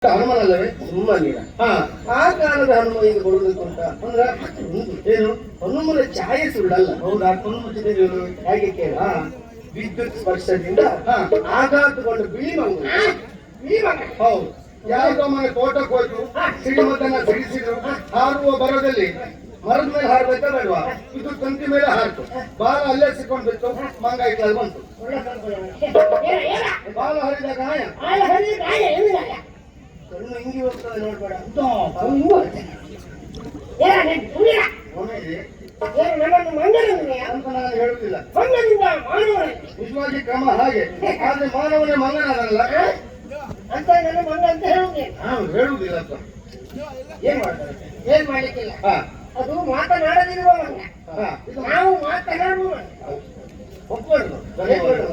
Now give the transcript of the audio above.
ಹನುಮನಲ್ಲವೇ ಸುಮ್ಮನಿರ ಆ ಕಾಲದ ಹನುಮ ಈಗ ಕೊಡಬೇಕು ಅಂತ ಅಂದ್ರೆ ಏನು ಹನುಮನ ಛಾಯೆ ಸುಳ್ಳಲ್ಲ. ಹೌದಾ? ಕಣ್ಣು ಮುಚ್ಚಿದ್ದೀರಿ ಹೇಗೆ ಕೇಳ ವಿದ್ಯುತ್ ಸ್ಪರ್ಶದಿಂದ ಆಘಾತಗೊಂಡು ಬೀಮಂಗ ಹೌದು. ಯಾರಿಗೋ ಮನೆ ತೋಟಕ್ಕೆ ಹೋಯ್ತು, ಸಿಡಿಮದ್ದನ್ನ ಸಿಡಿಸಿದ್ರು, ಹಾರುವ ಬರದಲ್ಲಿ ಮರದ ಮೇಲೆ ಹಾರ್ಬೇಕಾ ಬೇಡವಾ? ಇದು ತಂತಿ ಮೇಲೆ ಹಾರ್ತು, ಬಾಲ ಅಲ್ಲೇ ಸಿಕ್ಕೊಂಡು ಬಿತ್ತು, ಮಂಗ ಇಟ್ಲಲ್ಲಿ ಬಂತು. ಬಾಲ ಹರಿದ ಗಾಯ, ಕಣ್ಣು ಹಿಂಗಿ ಹೋಗ್ತದೆ ನೋಡ್ಬೇಡ. ಅಂತ ನಾನು ಹೇಳುದಿಲ್ಲ. ನಿಜವಾಗಿ ಕ್ರಮ ಹಾಗೆ, ಆದ್ರೆ ಮಾನವನೇ ಮಂಗನಾದಲ್ಲ ಅಂತ ನನ್ನ ಮಂಗ ಅಂತ ಹೇಳುವುದಿಲ್ಲ ಅಂತ. ಏನ್ ಮಾಡ್ತಾರೆ? ಏನ್ ಮಾಡ್ಲಿಕ್ಕಿಲ್ಲ. ಅದು ಮಾತನಾಡದಿರುವ ಮಂಗ, ನಾವು ಮಾತನಾಡುವ ಒಪ್ಕೊಂಡು ಧನ್ಯವಾದ.